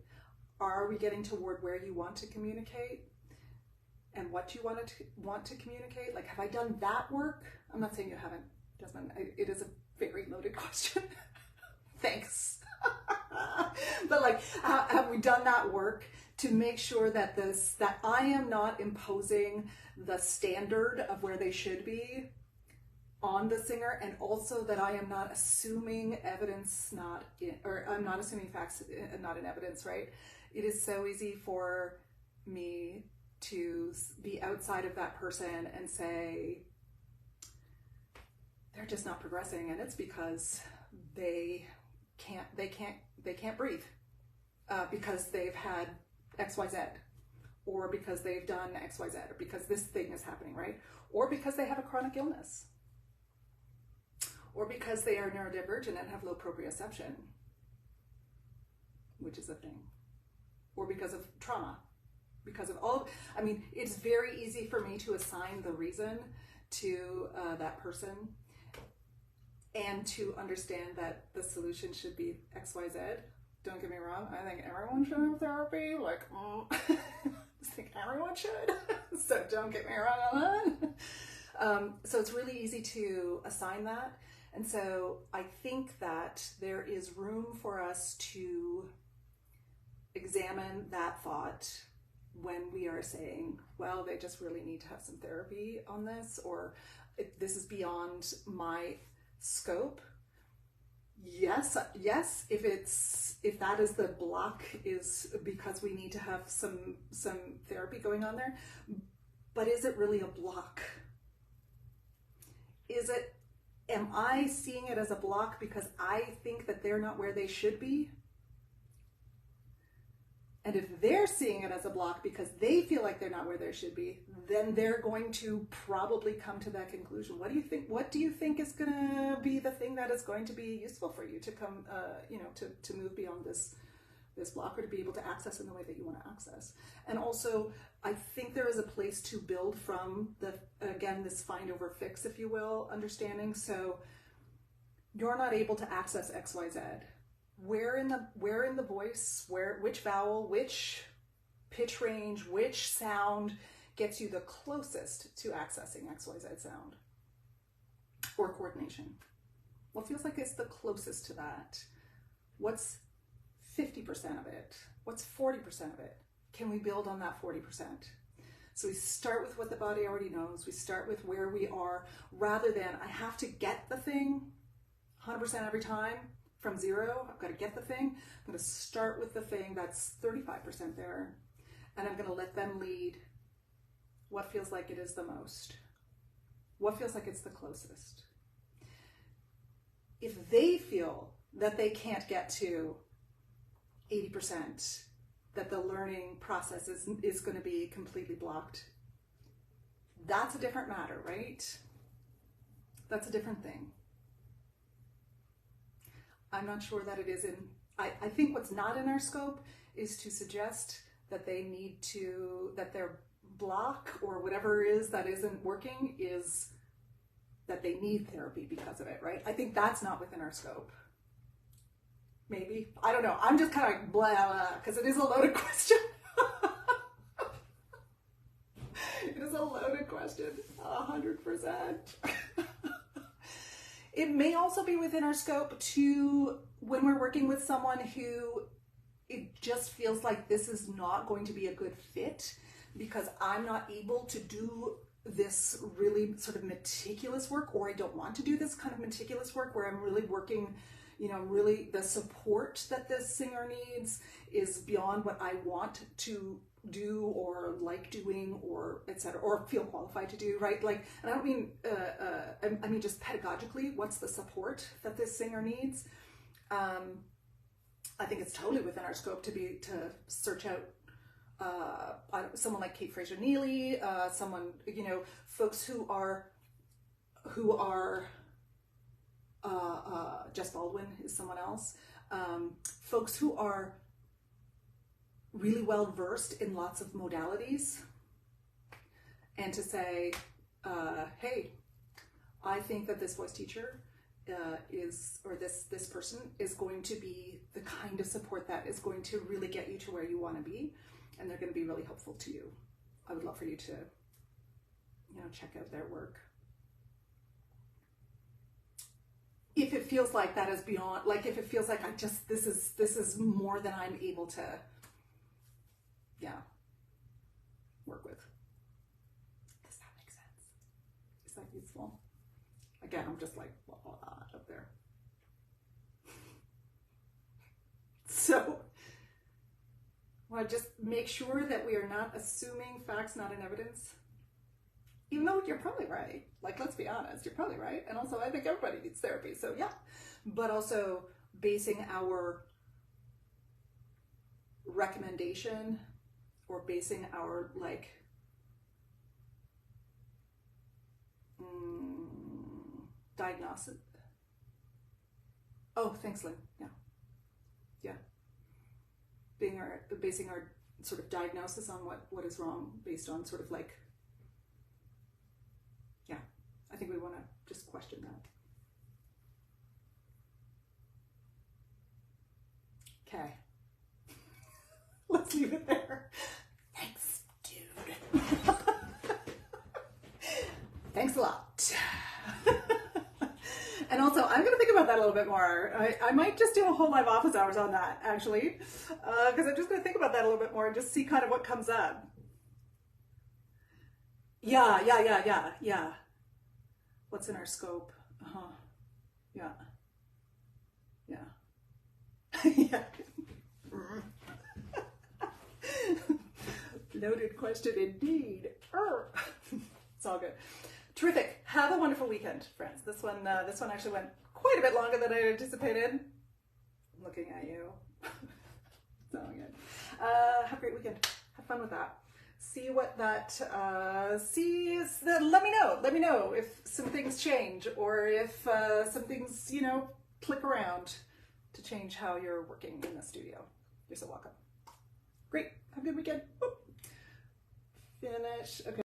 Are we getting toward where you want to communicate? And what you want to communicate? Have I done that work? I'm not saying you haven't, Desmond. It is a very loaded question. Thanks. But like, have we done that work to make sure that that I am not imposing the standard of where they should be on the singer, and also that I am not assuming evidence I'm not assuming facts not in evidence, right? It is so easy for me to be outside of that person and say they're just not progressing, and it's because they can't breathe, because they've had XYZ, or because they've done XYZ, or because this thing is happening, right? Or because they have a chronic illness, or because they are neurodivergent and have low proprioception, which is a thing, or because of trauma, because of all, I mean, it's very easy for me to assign the reason to that person, and to understand that the solution should be XYZ. Don't get me wrong, I think everyone should have therapy, like, I think everyone should, so don't get me wrong on that. So it's really easy to assign that. And so I think that there is room for us to examine that thought when we are saying, well, they just really need to have some therapy on this, or this is beyond my scope. Yes, if that is the block, is because we need to have some therapy going on there. But is it really a block? Am I seeing it as a block because I think that they're not where they should be? And if they're seeing it as a block because they feel like they're not where they should be, then they're going to probably come to that conclusion. What do you think? What do you think is going to be the thing that is going to be useful for you to come, to move beyond this block, or to be able to access in the way that you want to access? And also, I think there is a place to build from this find over fix, if you will, understanding. So you're not able to access XYZ. Where in the voice, which vowel, which pitch range, which sound gets you the closest to accessing XYZ sound or coordination? What feels like it's the closest to that? What's 50% of it? What's 40% of it? Can we build on that 40%? So we start with what the body already knows. We start with where we are, rather than I have to get the thing 100% every time. From zero, I've got to get the thing. I'm going to start with the thing that's 35% there, and I'm going to let them lead what feels like it is the most, what feels like it's the closest. If they feel that they can't get to 80%, that the learning process is going to be completely blocked, that's a different matter, right? That's a different thing. I'm not sure that it is I think what's not in our scope is to suggest that that their block or whatever it is that isn't working is that they need therapy because of it, right? I think that's not within our scope. Maybe. I don't know. I'm just kind of blah, because it is a loaded question. It is a loaded question, 100%. It may also be within our scope to, when we're working with someone who it just feels like this is not going to be a good fit because I'm not able to do this really sort of meticulous work, or I don't want to do this kind of meticulous work where I'm really working, really the support that this singer needs is beyond what I want to do or like doing or etc., or feel qualified to do, right? Like, and I don't mean I mean just pedagogically, what's the support that this singer needs? I think it's totally within our scope to search out someone like Kate Fraser Neely, someone, folks who are Jess Baldwin is someone else, folks who are really well versed in lots of modalities, and to say, hey, I think that this voice teacher this person is going to be the kind of support that is going to really get you to where you want to be, and they're going to be really helpful to you. I would love for you to, check out their work. if it feels like that is beyond, like if it feels like this is more than I'm able to, yeah, work with. Does that make sense? Is that useful? Again, I'm just like blah, blah, blah, up there. So I want to just make sure that we are not assuming facts not in evidence. Even though you're probably right. Like, let's be honest, you're probably right. And also, I think everybody needs therapy, so yeah. But also basing our recommendation or basing our, like, diagnosis. Oh, thanks, Lynn. Yeah. Yeah. Basing our sort of diagnosis on what is wrong based on sort of like, yeah, I think we want to just question that. Okay. Let's leave it there. Thanks, dude. Thanks a lot. And also, I'm going to think about that a little bit more. I might just do a whole live office hours on that, actually, because I'm just going to think about that a little bit more and just see kind of what comes up. Yeah. What's in our scope? Yeah. Yeah. Loaded question indeed. It's all good. Terrific. Have a wonderful weekend, friends. This one actually went quite a bit longer than I anticipated. I'm looking at you. It's all good. Have a great weekend. Have fun with that. See what that, let me know if some things change or if some things, click around to change how you're working in the studio. You're so welcome. Great. Have a good weekend. Finish. Okay.